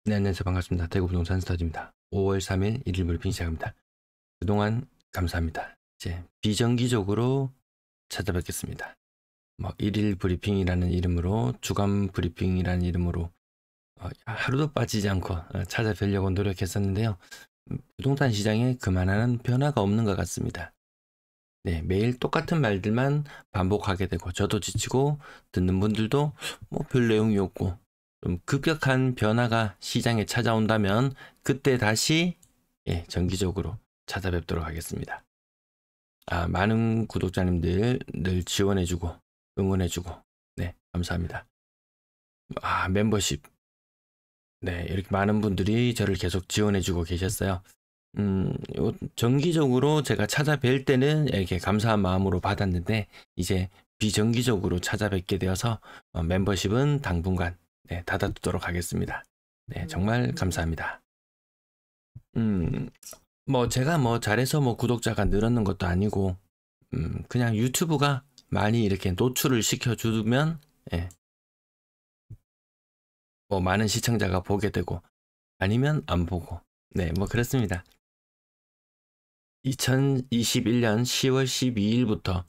네, 안녕하세요. 반갑습니다. 대구 부동산 스터디입니다. 5월 3일 일일 브리핑 시작합니다. 그동안 감사합니다. 이제 비정기적으로 찾아뵙겠습니다. 뭐 일일 브리핑이라는 이름으로 주간 브리핑이라는 이름으로 하루도 빠지지 않고 찾아뵈려고 노력했었는데요. 부동산 시장에 그만한 변화가 없는 것 같습니다. 네, 매일 똑같은 말들만 반복하게 되고 저도 지치고 듣는 분들도 뭐 별 내용이 없고 좀 급격한 변화가 시장에 찾아온다면 그때 다시 정기적으로 찾아뵙도록 하겠습니다. 많은 구독자님들 늘 지원해주고 응원해주고 네, 감사합니다. 멤버십 네, 이렇게 많은 분들이 저를 계속 지원해주고 계셨어요. 정기적으로 제가 찾아뵐 때는 이렇게 감사한 마음으로 받았는데 이제 비정기적으로 찾아뵙게 되어서 멤버십은 당분간 닫아두도록 하겠습니다. 네, 정말 감사합니다. 뭐 제가 뭐 잘해서 뭐 구독자가 늘었는 것도 아니고 그냥 유튜브가 많이 이렇게 노출을 시켜주면 뭐 많은 시청자가 보게 되고 아니면 안 보고 네, 뭐 그렇습니다. 2021년 10월 12일부터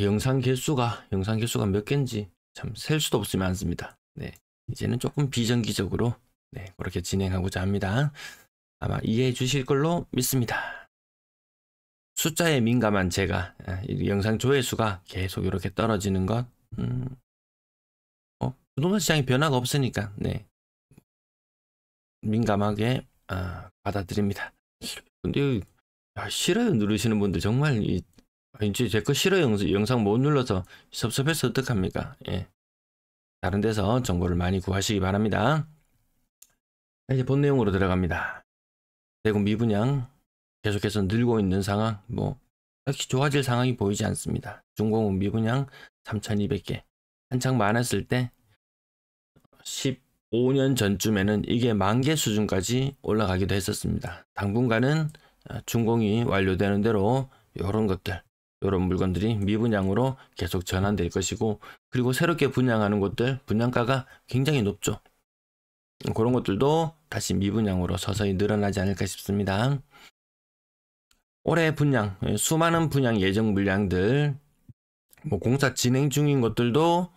영상 개수가 몇 개인지 참 셀 수도 없이 많습니다. 네, 이제는 조금 비정기적으로 그렇게 진행하고자 합니다. 아마 이해해 주실 걸로 믿습니다. 숫자에 민감한 제가 영상 조회수가 계속 이렇게 떨어지는 것 부동산 시장에 변화가 없으니까 민감하게 받아들입니다. 근데 싫어요 누르시는 분들 정말 이제 제 거 싫어요 영상 못 눌러서 섭섭해서 어떡합니까? 다른 데서 정보를 많이 구하시기 바랍니다. 이제 본 내용으로 들어갑니다. 대구 미분양 계속해서 늘고 있는 상황, 딱히 좋아질 상황이 보이지 않습니다. 중공업 미분양 3,200개 한창 많았을 때 15년 전쯤에는 이게 10,000개 수준까지 올라가기도 했었습니다. 당분간은 준공이 완료되는 대로 이런 물건들이 미분양으로 계속 전환될 것이고, 그리고 새롭게 분양하는 곳들 분양가가 굉장히 높죠. 그런 것들도 다시 미분양으로 서서히 늘어나지 않을까 싶습니다. 올해 분양, 수많은 분양 예정 물량들, 공사 진행 중인 것들도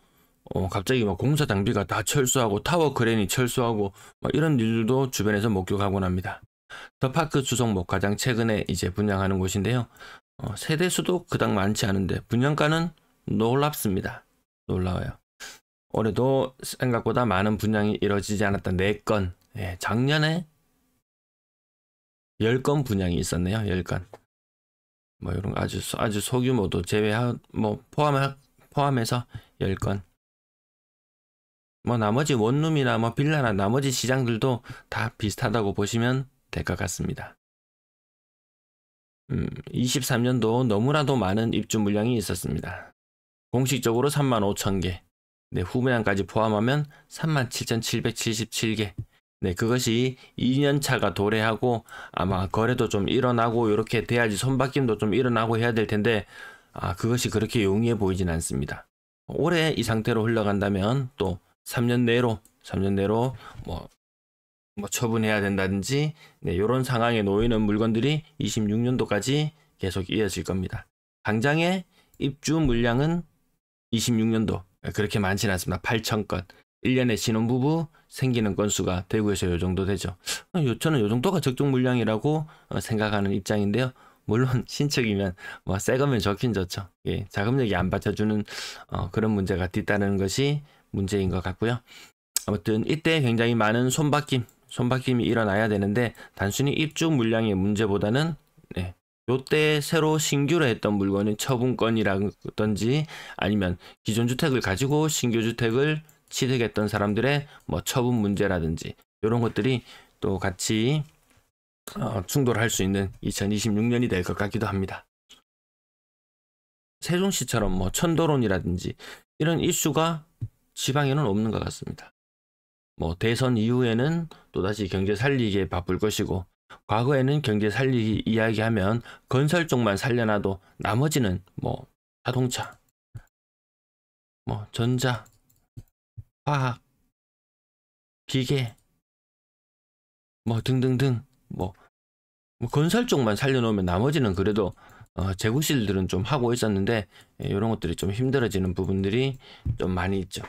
갑자기 공사 장비가 다 철수하고 타워 크레인이 철수하고 이런 일들도 주변에서 목격하곤 합니다. 더파크 주성목 가장 최근에 이제 분양하는 곳인데요. 세대수도 그닥 많지 않은데 분양가는 놀랍습니다. 놀라워요. 올해도 생각보다 많은 분양이 이루어지지 않았던 4건, 작년에 10건 분양이 있었네요. 10건. 이런 아주 소규모도 포함해서 10건. 나머지 원룸이나 빌라나 나머지 시장들도 다 비슷하다고 보시면 될 것 같습니다. 23년도 너무나도 많은 입주 물량이 있었습니다. 공식적으로 35,000개, 후분양까지 포함하면 37,777개. 그것이 2년차가 도래하고 아마 거래도 좀 일어나고 이렇게 돼야지 손바뀜도 좀 일어나고 해야 될 텐데 그것이 그렇게 용이해 보이진 않습니다. 올해 이 상태로 흘러간다면 또 3년 내로 처분해야 된다든지 이런 상황에 놓이는 물건들이 26년도까지 계속 이어질 겁니다. 당장의 입주 물량은 26년도 그렇게 많지는 않습니다. 8,000건. 1년에 신혼부부 생기는 건수가 대구에서 이 정도 되죠. 저는 이 정도가 적정 물량이라고 생각하는 입장인데요. 물론 신축이면 새 거면 좋긴 좋죠. 자금력이 안 받쳐주는 그런 문제가 뒤따르는 것이 문제인 것 같고요. 아무튼 이때 굉장히 많은 손바뀜이 일어나야 되는데 단순히 입주 물량의 문제보다는 요때 새로 신규로 했던 물건의 처분권이라든지 아니면 기존 주택을 가지고 신규 주택을 취득했던 사람들의 처분 문제라든지 이런 것들이 또 같이 충돌할 수 있는 2026년이 될 것 같기도 합니다. 세종시처럼 천도론이라든지 이런 이슈가 지방에는 없는 것 같습니다. 대선 이후에는 또다시 경제 살리기에 바쁠 것이고, 과거에는 경제 살리기 이야기하면 건설 쪽만 살려놔도 나머지는 자동차, 전자, 화학, 기계 뭐 등등등 뭐 건설 쪽만 살려놓으면 나머지는 그래도 재구실들은 좀 하고 있었는데 이런 것들이 좀 힘들어지는 부분들이 좀 많이 있죠.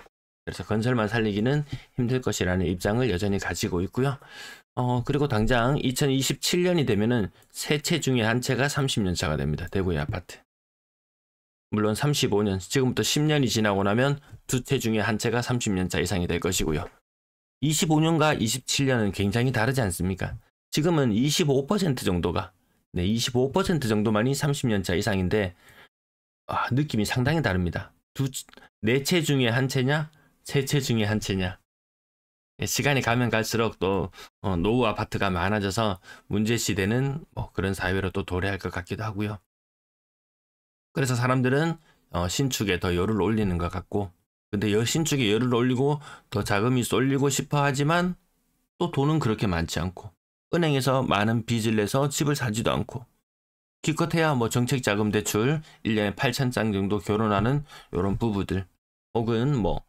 그래서 건설만 살리기는 힘들 것이라는 입장을 여전히 가지고 있고요. 그리고 당장 2027년이 되면은 세 채 중에 한 채가 30년 차가 됩니다. 대구의 아파트. 물론 35년, 지금부터 10년이 지나고 나면 두 채 중에 한 채가 30년 차 이상이 될 것이고요. 25년과 27년은 굉장히 다르지 않습니까? 지금은 25% 정도가, 네, 25% 정도만이 30년 차 이상인데, 느낌이 상당히 다릅니다. 네 채 중에 한 채냐, 세 채 중에 한 채냐. 시간이 가면 갈수록 또 노후 아파트가 많아져서 문제 시대는 뭐 그런 사회로 또 도래할 것 같기도 하고요. 그래서 사람들은 신축에 더 열을 올리는 것 같고, 근데 신축에 열을 올리고 더 자금이 쏠리고 싶어 하지만 또 돈은 그렇게 많지 않고, 은행에서 많은 빚을 내서 집을 사지도 않고, 기껏해야 뭐 정책자금 대출 1년에 8,000장 정도 결혼하는 이런 부부들, 혹은 뭐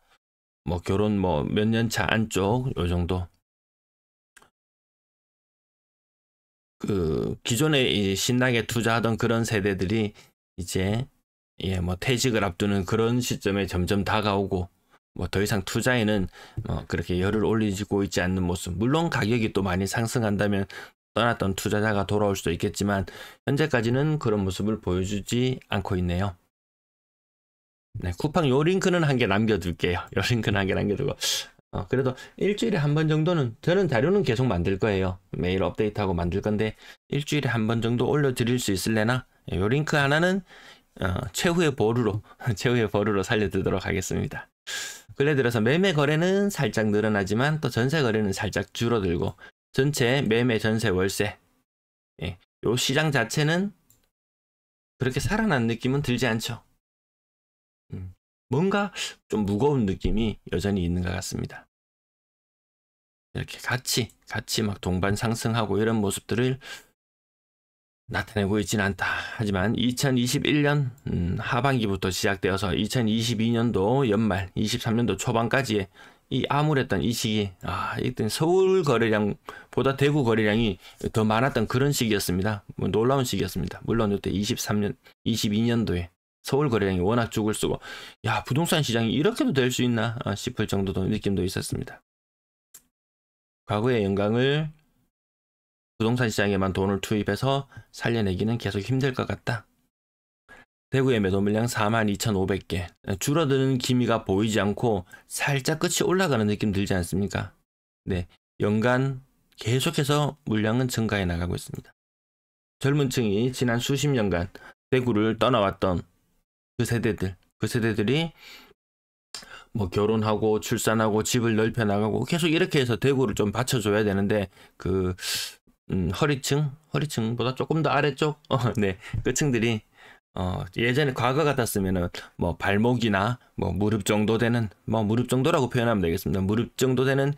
결혼 몇 년 차 안쪽 요 정도. 그 기존에 신나게 투자하던 그런 세대들이 이제 뭐 퇴직을 앞두는 그런 시점에 점점 다가오고, 뭐 더 이상 투자에는 그렇게 열을 올리고 있지 않는 모습. 물론 가격이 또 많이 상승한다면 떠났던 투자자가 돌아올 수도 있겠지만 현재까지는 그런 모습을 보여주지 않고 있네요. 네, 쿠팡 요 링크는 한 개 남겨둘게요. 요 링크는 한 개 남겨두고 그래도 일주일에 한 번 정도는, 저는 자료는 계속 만들 거예요. 매일 업데이트하고 만들 건데 일주일에 한 번 정도 올려드릴 수 있을래나, 요 링크 하나는 최후의 보루로 최후의 보루로 살려두도록 하겠습니다. 근래 들어서 매매 거래는 살짝 늘어나지만 또 전세 거래는 살짝 줄어들고, 전체 매매 전세 월세, 요 시장 자체는 그렇게 살아난 느낌은 들지 않죠. 뭔가 좀 무거운 느낌이 여전히 있는 것 같습니다. 이렇게 같이 막 동반 상승하고 이런 모습들을 나타내고 있진 않다. 하지만 2021년 하반기부터 시작되어서 2022년도 연말, 23년도 초반까지의 이 암울했던 이 시기, 이때 서울 거래량보다 대구 거래량이 더 많았던 그런 시기였습니다. 뭐 놀라운 시기였습니다. 물론 이때 22년도에 서울 거래량이 워낙 죽을 쓰고, 부동산 시장이 이렇게도 될 수 있나 싶을 정도도 느낌도 있었습니다. 과거의 영광을 부동산 시장에만 돈을 투입해서 살려내기는 계속 힘들 것 같다. 대구의 매도 물량 42,500개. 줄어드는 기미가 보이지 않고 살짝 끝이 올라가는 느낌 들지 않습니까? 네, 연간 계속해서 물량은 증가해 나가고 있습니다. 젊은 층이 지난 수십 년간 대구를 떠나왔던 그 세대들이 뭐 결혼하고 출산하고 집을 넓혀 나가고 계속 이렇게 해서 대구를 좀 받쳐줘야 되는데, 그 허리층보다 조금 더 아래쪽 네, 그 층들이 예전에 과거 같았으면은 뭐 발목이나 뭐 무릎 정도 되는, 무릎 정도라고 표현하면 되겠습니다. 무릎 정도 되는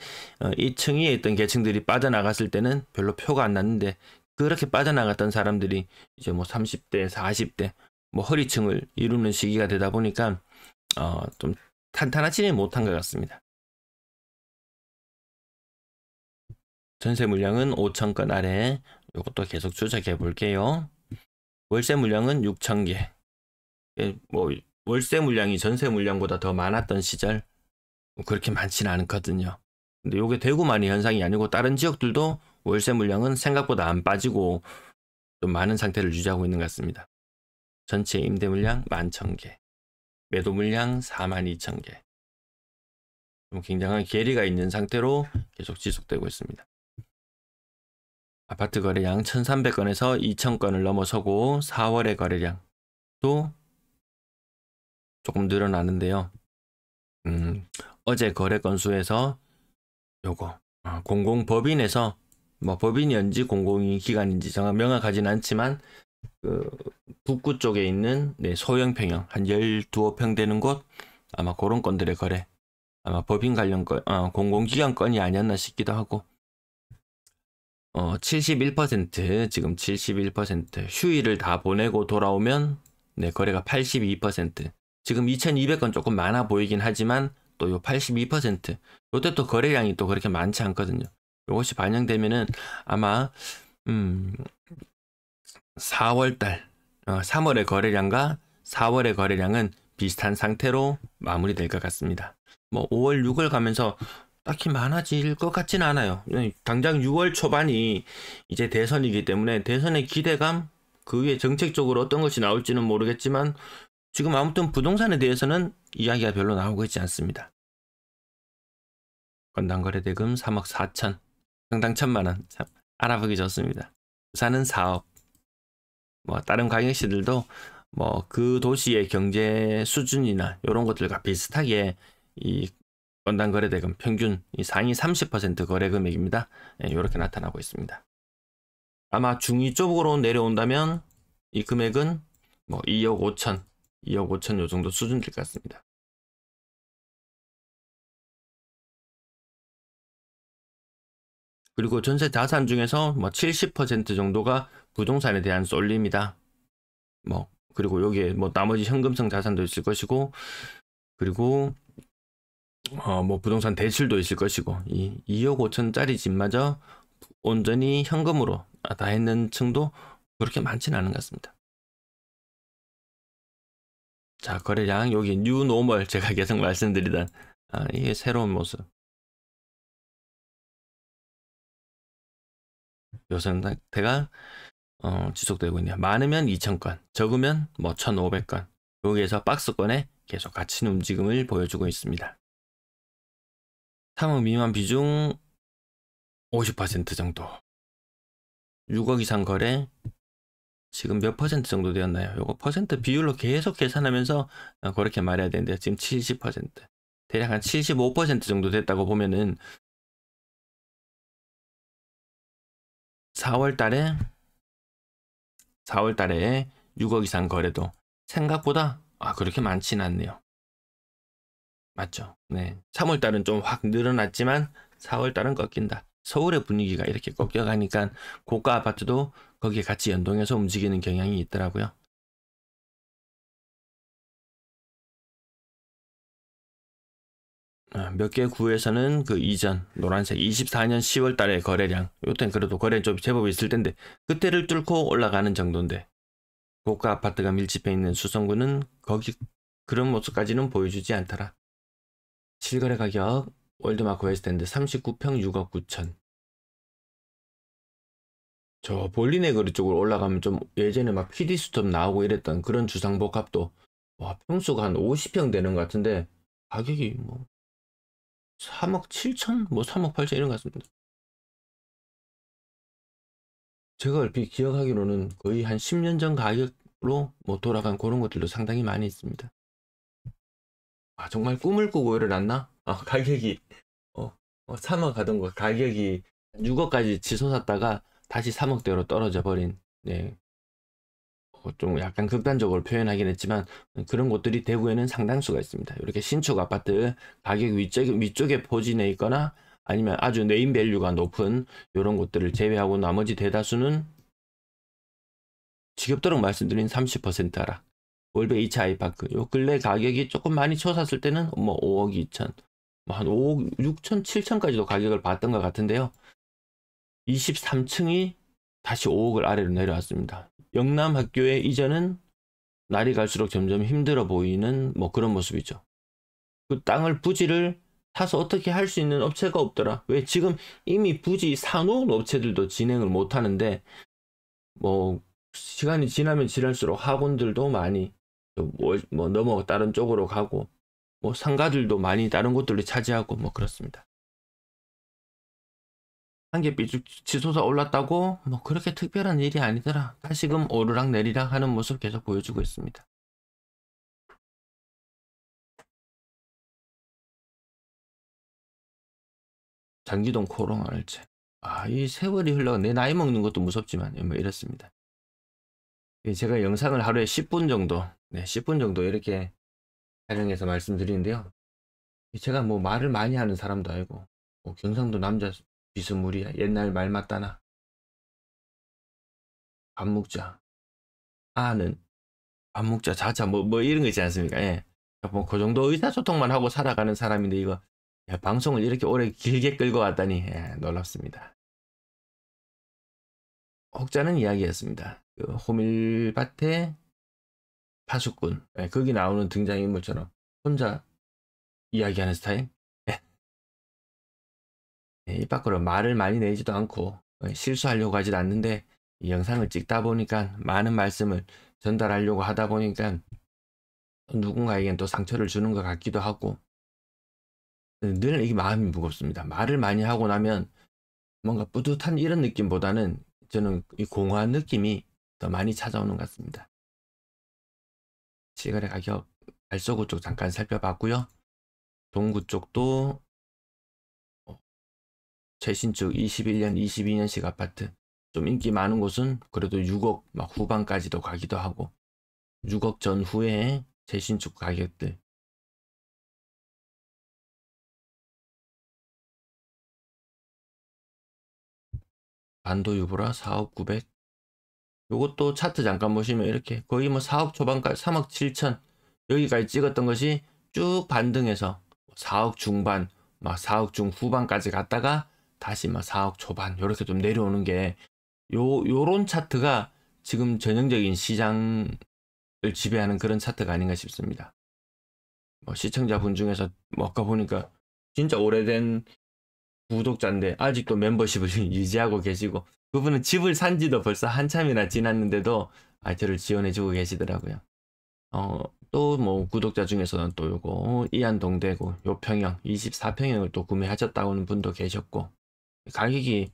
이 층위에 있던 계층들이 빠져나갔을 때는 별로 표가 안 났는데, 그렇게 빠져나갔던 사람들이 이제 뭐 30대, 40대 뭐 허리층을 이루는 시기가 되다 보니까 좀 탄탄하지는 못한 것 같습니다. 전세 물량은 5,000건 아래, 이것도 계속 추적해 볼게요. 월세 물량은 6,000개. 뭐 월세 물량이 전세 물량보다 더 많았던 시절 그렇게 많지는 않거든요. 근데 이게 대구만의 현상이 아니고 다른 지역들도 월세 물량은 생각보다 안 빠지고 좀 많은 상태를 유지하고 있는 것 같습니다. 전체 임대 물량 11,000개, 매도 물량 42,000개. 좀 굉장한 괴리가 있는 상태로 계속 지속되고 있습니다. 아파트 거래량 1,300건에서 2,000건을 넘어서고 4월의 거래량도 조금 늘어나는데요. 어제 거래 건수에서 요거 공공법인에서 뭐 법인이었는지 공공기관인지 명확하진 않지만 그 북구 쪽에 있는 소형 평형 한 12평 되는 곳, 아마 그런 건들의 거래, 아마 법인 관련 건, 공공기관 건이 아니었나 싶기도 하고, 71%, 지금 71%, 휴일을 다 보내고 돌아오면 거래가 82%, 지금 2,200건 조금 많아 보이긴 하지만 또 요 82%, 요때 또 거래량이 또 그렇게 많지 않거든요. 이것이 반영되면은 아마 4월달 3월의 거래량과 4월의 거래량은 비슷한 상태로 마무리될 것 같습니다. 뭐 5월 6월 가면서 딱히 많아질 것 같지는 않아요. 당장 6월 초반이 이제 대선이기 때문에 대선의 기대감, 그 위에 정책적으로 어떤 것이 나올지는 모르겠지만 지금 아무튼 부동산에 대해서는 이야기가 별로 나오고 있지 않습니다. 건당 거래대금 3억 4천, 평당 1,000만 원. 참 알아보기 좋습니다. 부산은 4억. 뭐 다른 광역시들도 뭐 그 도시의 경제 수준이나 이런 것들과 비슷하게 이 건당 거래대금 평균 이 상위 30% 거래 금액입니다. 이렇게 나타나고 있습니다. 아마 중위 쪽으로 내려온다면 이 금액은 뭐 2억 5천, 2억 5천 요 정도 수준 될 것 같습니다. 그리고 전세 자산 중에서 뭐 70% 정도가 부동산에 대한 쏠림이다. 뭐 그리고 여기에 뭐 나머지 현금성 자산도 있을 것이고, 그리고 뭐 부동산 대출도 있을 것이고, 이 2억 5천짜리 집마저 온전히 현금으로 다 했는 층도 그렇게 많지는 않은 것 같습니다. 자, 거래량 여기 뉴 노멀, 제가 계속 말씀드리던 이게 새로운 모습. 요 상태가 지속되고 있네요. 많으면 2,000건, 적으면 뭐 1,500건. 여기에서 박스권에 계속 갇힌 움직임을 보여주고 있습니다. 3억 미만 비중 50% 정도. 6억 이상 거래 지금 몇 퍼센트 정도 되었나요? 요거 퍼센트 비율로 계속 계산하면서 그렇게 말해야 되는데 지금 70%. 대략 한 75% 정도 됐다고 보면은 4월 달에 6억 이상 거래도 생각보다 그렇게 많지는 않네요. 맞죠? 네. 3월 달은 좀 확 늘어났지만 4월 달은 꺾인다. 서울의 분위기가 이렇게 꺾여가니까 고가 아파트도 거기에 같이 연동해서 움직이는 경향이 있더라고요. 몇 개 구에서는 그 이전 노란색 24년 10월 달에 거래량, 요땐 그래도 거래 좀 제법 있을 텐데 그때를 뚫고 올라가는 정도인데, 고가 아파트가 밀집해 있는 수성구는 거기 그런 모습까지는 보여주지 않더라. 실거래 가격 월드마크 웨스트엔드 39평 6억 9천. 저 볼리네 거리 쪽으로 올라가면 좀 예전에 막 PD수첩 나오고 이랬던 그런 주상복합도 와 평수가 한 50평 되는 것 같은데 가격이 뭐 3억 7천 뭐 3억 8천 이런 것 같습니다. 제가 얼핏 기억하기로는 거의 한 10년 전 가격으로 뭐 돌아간 그런 것들도 상당히 많이 있습니다. 정말 꿈을 꾸고 일어났나? 가격이 3억 하던 거 가격이 6억까지 치솟았다가 다시 3억대로 떨어져 버린, 네. 좀 약간 극단적으로 표현하긴 했지만 그런 곳들이 대구에는 상당수가 있습니다. 이렇게 신축 아파트 가격 위쪽에 포진해 있거나 아니면 아주 네임밸류가 높은 이런 곳들을 제외하고 나머지 대다수는 지겹도록 말씀드린 30% 하락. 월배 2차 아이파크 요 근래 가격이 조금 많이 쳐샀을 때는 뭐 5억 2천, 뭐 한 5억 6천 7천까지도 가격을 봤던 것 같은데요. 23층이 다시 5억을 아래로 내려왔습니다. 영남 학교의 이전은 날이 갈수록 점점 힘들어 보이는 뭐 그런 모습이죠. 그 땅을 부지를 사서 어떻게 할 수 있는 업체가 없더라. 왜 지금 이미 부지 사놓은 업체들도 진행을 못 하는데, 뭐 시간이 지나면 지날수록 학원들도 많이 뭐 넘어 다른 쪽으로 가고, 뭐 상가들도 많이 다른 곳들을 차지하고 뭐 그렇습니다. 한 개 삐죽 치솟아 올랐다고 뭐 그렇게 특별한 일이 아니더라. 다시금 오르락 내리락 하는 모습 계속 보여주고 있습니다. 장기동 코롱알체. 이 세월이 흘러가 내 나이 먹는 것도 무섭지만 뭐 이렇습니다. 제가 영상을 하루에 10분 정도, 네, 10분 정도 이렇게 촬영해서 말씀드리는데요. 제가 뭐 말을 많이 하는 사람도 아니고, 뭐 경상도 남자 비스무리야. 옛날 말 맞다나. 밥 먹자. 아는 밥 먹자. 자자. 뭐 이런 거 있지 않습니까? 예. 뭐 그 정도 의사소통만 하고 살아가는 사람인데 이거 야, 방송을 이렇게 오래 길게 끌고 왔다니 놀랍습니다. 혹자는 이야기였습니다. 그 호밀밭의 파수꾼, 거기 나오는 등장인물처럼 혼자 이야기하는 스타일. 입 밖으로 말을 많이 내지도 않고 실수하려고 하지도 않는데 이 영상을 찍다 보니까 많은 말씀을 전달하려고 하다 보니까 누군가에겐 또 상처를 주는 것 같기도 하고 늘 이게 마음이 무겁습니다. 말을 많이 하고 나면 뭔가 뿌듯한 이런 느낌보다는 저는 이 공허한 느낌이 더 많이 찾아오는 것 같습니다. 시가의 가격 알쏘구 쪽 잠깐 살펴봤고요. 동구 쪽도 최신축 21년, 22년식 아파트 좀 인기 많은 곳은 그래도 6억 막 후반까지도 가기도 하고 6억 전후에 최신축 가격들 반도 유보라 4억 9백 요것도 차트 잠깐 보시면 이렇게 거의 뭐 4억 초반까지 3억 7천 여기까지 찍었던 것이 쭉 반등해서 4억 중반 막 4억 중후반까지 갔다가 다시 막 4억 초반 이렇게 좀 내려오는 게 요런 차트가 지금 전형적인 시장을 지배하는 그런 차트가 아닌가 싶습니다. 뭐 시청자분 중에서 뭐 아까 보니까 진짜 오래된 구독자인데 아직도 멤버십을 유지하고 계시고 그분은 집을 산 지도 벌써 한참이나 지났는데도 저를 지원해주고 계시더라고요. 또 뭐 구독자 중에서는 또 요거 이안동대구 요평형 24평형을 또 구매하셨다는 분도 계셨고 가격이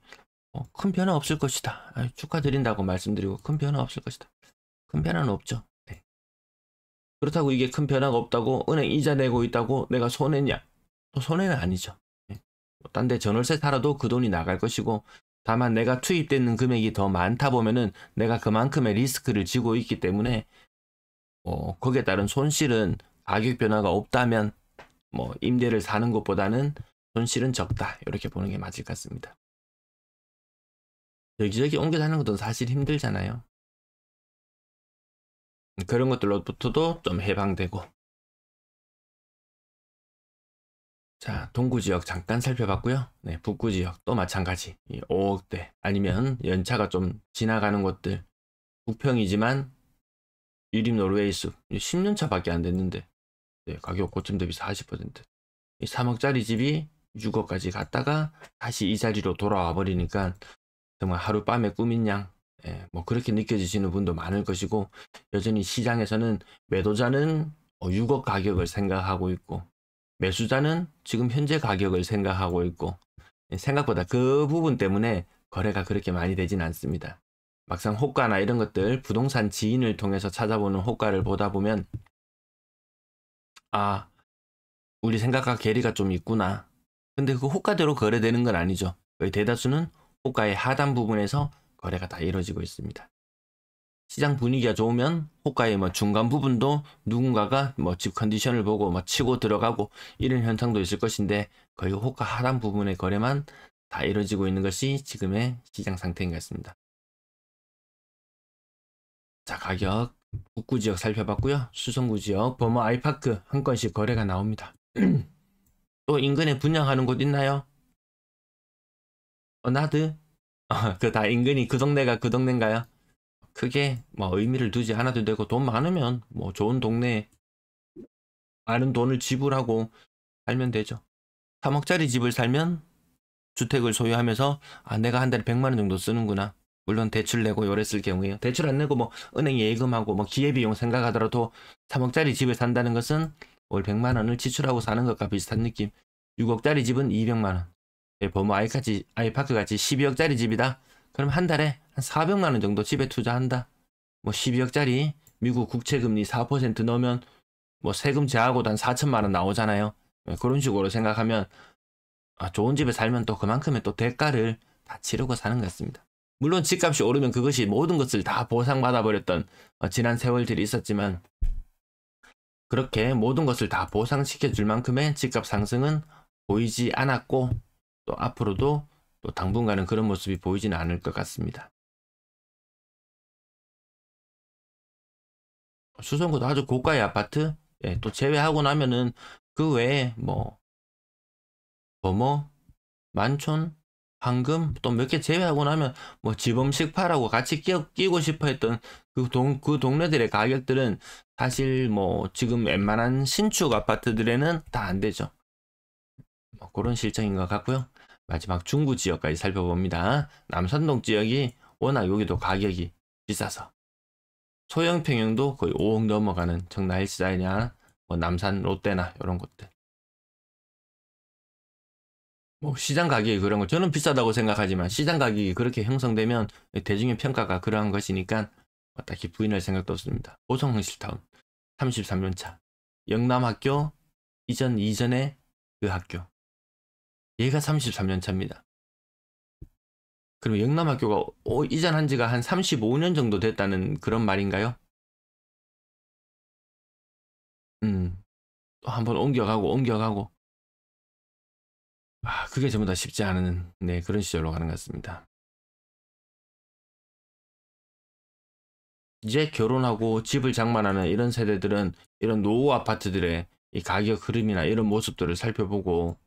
큰 변화 없을 것이다. 축하드린다고 말씀드리고 큰 변화 없을 것이다. 큰 변화는 없죠. 네. 그렇다고 이게 큰 변화가 없다고 은행 이자 내고 있다고 내가 손해냐? 또 손해는 아니죠. 네. 딴 데 전월세 살아도 그 돈이 나갈 것이고 다만 내가 투입되는 금액이 더 많다 보면은 내가 그만큼의 리스크를 지고 있기 때문에 거기에 따른 손실은 가격 변화가 없다면 뭐 임대를 사는 것보다는 손실은 적다 이렇게 보는 게 맞을 것 같습니다. 여기저기 옮겨 사는 것도 사실 힘들잖아요. 그런 것들로부터도 좀 해방되고 자 동구 지역 잠깐 살펴봤고요. 네, 북구 지역 또 마찬가지 5억대 아니면 연차가 좀 지나가는 곳들 북평이지만 유림 노르웨이숲 10년차 밖에 안 됐는데 네, 가격 고점 대비 40% 3억짜리 집이 6억까지 갔다가 다시 이 자리로 돌아와 버리니까 정말 하룻밤의 꿈인 양 뭐 그렇게 느껴지시는 분도 많을 것이고 여전히 시장에서는 매도자는 6억 가격을 생각하고 있고 매수자는 지금 현재 가격을 생각하고 있고 생각보다 그 부분 때문에 거래가 그렇게 많이 되진 않습니다. 막상 호가나 이런 것들 부동산 지인을 통해서 찾아보는 호가를 보다 보면 우리 생각과 괴리가 좀 있구나. 근데 그 호가대로 거래되는 건 아니죠. 거의 대다수는 호가의 하단 부분에서 거래가 다 이루어지고 있습니다. 시장 분위기가 좋으면 호가의 뭐 중간 부분도 누군가가 뭐 집 컨디션을 보고 뭐 치고 들어가고 이런 현상도 있을 것인데 거의 호가 하단 부분의 거래만 다 이루어지고 있는 것이 지금의 시장 상태인 것 같습니다. 자, 가격 북구 지역 살펴봤고요. 수성구 지역 범어 아이파크 한 건씩 거래가 나옵니다. 또 인근에 분양하는 곳 있나요? 나드? 그 다 인근이 그 동네가 그 동네인가요? 크게 뭐 의미를 두지 않아도 되고 돈 많으면 뭐 좋은 동네에 많은 돈을 지불하고 살면 되죠. 3억짜리 집을 살면 주택을 소유하면서 내가 한 달에 100만 원 정도 쓰는구나. 물론 대출 내고 요래 쓸 경우에요. 대출 안 내고 뭐 은행 예금하고 뭐 기회비용 생각하더라도 3억짜리 집을 산다는 것은 월 100만 원을 지출하고 사는 것과 비슷한 느낌. 6억짜리 집은 200만 원. 범어 아이파크 같이 12억짜리 집이다. 그럼 한 달에 한 400만 원 정도 집에 투자한다. 뭐 12억짜리 미국 국채금리 4% 넣으면 뭐 세금 제하고도 한 4천만 원 나오잖아요. 그런 식으로 생각하면 좋은 집에 살면 또 그만큼의 또 대가를 다 치르고 사는 것 같습니다. 물론 집값이 오르면 그것이 모든 것을 다 보상받아 버렸던 지난 세월들이 있었지만 그렇게 모든 것을 다 보상시켜 줄 만큼의 집값 상승은 보이지 않았고 또 앞으로도 또 당분간은 그런 모습이 보이지는 않을 것 같습니다. 수성구도 아주 고가의 아파트 또 제외하고 나면은 그 외에 뭐 범어, 만촌, 황금 또 몇 개 제외하고 나면 뭐 지범식파라고 같이 끼고 싶어 했던 그 동네들의 가격들은 사실 뭐 지금 웬만한 신축 아파트들에는 다 안 되죠. 뭐 그런 실정인 것 같고요. 마지막 중구 지역까지 살펴봅니다. 남산동 지역이 워낙 여기도 가격이 비싸서 소형 평형도 거의 5억 넘어가는 청라 헬스장이나 뭐 남산 롯데나 이런 곳들. 뭐 시장 가격이 그런 거 저는 비싸다고 생각하지만 시장 가격이 그렇게 형성되면 대중의 평가가 그러한 것이니까 딱히 부인할 생각도 없습니다. 보성흥실타운 33년 차 영남학교 이전에 그 학교 얘가 33년 차입니다. 그럼 영남학교가 이전한 지가 한 35년 정도 됐다는 그런 말인가요? 또 한번 옮겨가고 그게 전부 다 쉽지 않은 그런 시절로 가는 것 같습니다. 이제 결혼하고 집을 장만하는 이런 세대들은 이런 노후 아파트들의 이 가격 흐름이나 이런 모습들을 살펴보고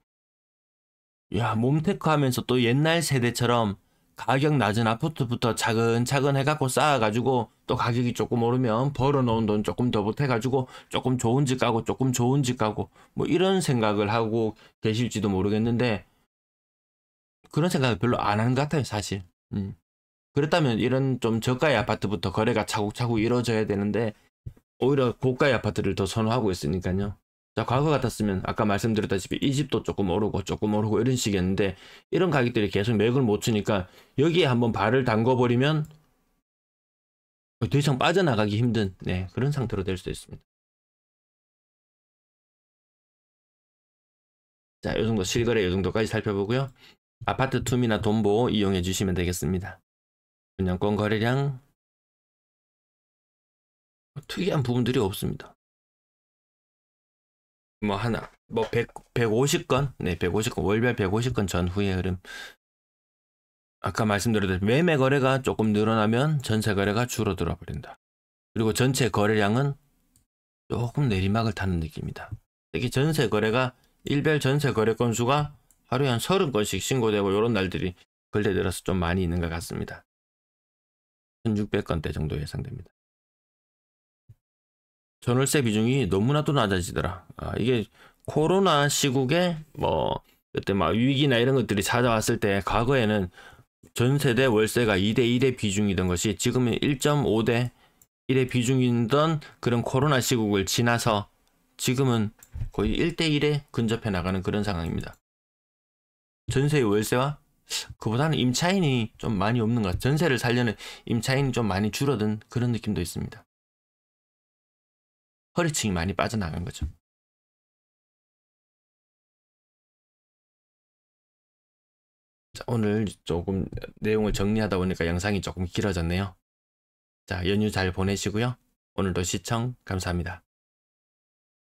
몸테크 하면서 또 옛날 세대처럼 가격 낮은 아파트부터 차근차근 해갖고 쌓아가지고 또 가격이 조금 오르면 벌어놓은 돈 조금 더 보태가지고 조금 좋은 집 가고 조금 좋은 집 가고 뭐 이런 생각을 하고 계실지도 모르겠는데 그런 생각을 별로 안 하는 것 같아요, 사실. 그렇다면 이런 좀 저가의 아파트부터 거래가 차곡차곡 이루어져야 되는데 오히려 고가의 아파트를 더 선호하고 있으니까요. 자, 과거 같았으면 아까 말씀드렸다시피 이 집도 조금 오르고 이런 식이었는데 이런 가격들이 계속 맥을 못 추니까 여기에 한번 발을 담궈버리면 더 이상 빠져나가기 힘든 그런 상태로 될 수도 있습니다. 자, 요 정도 실거래 요 정도까지 살펴보고요. 아파트 투미나 돈보 이용해 주시면 되겠습니다. 분양권 거래량 특이한 부분들이 없습니다. 뭐 하나 뭐 150건 150건 월별 150건 전후의 흐름. 아까 말씀드렸듯이 매매 거래가 조금 늘어나면 전세 거래가 줄어들어 버린다. 그리고 전체 거래량은 조금 내리막을 타는 느낌이다. 특히 전세 거래가 일별 전세 거래 건수가 하루에 한 30건씩 신고되고 이런 날들이 근래 들어서 좀 많이 있는 것 같습니다. 1600건대 정도 예상됩니다. 전월세 비중이 너무나도 낮아지더라. 이게 코로나 시국에 뭐 그때 막 위기나 이런 것들이 찾아왔을 때 과거에는 전세대 월세가 2대1의 비중이던 것이 지금은 1.5대 1의 비중이던 그런 코로나 시국을 지나서 지금은 거의 1대1에 근접해 나가는 그런 상황입니다. 전세의 월세와 그보다는 임차인이 좀 많이 없는 것 같아요. 전세를 살려는 임차인이 좀 많이 줄어든 그런 느낌도 있습니다. 허리층이 많이 빠져나간 거죠. 자, 오늘 조금 내용을 정리하다 보니까 영상이 조금 길어졌네요. 자, 연휴 잘 보내시고요. 오늘도 시청 감사합니다.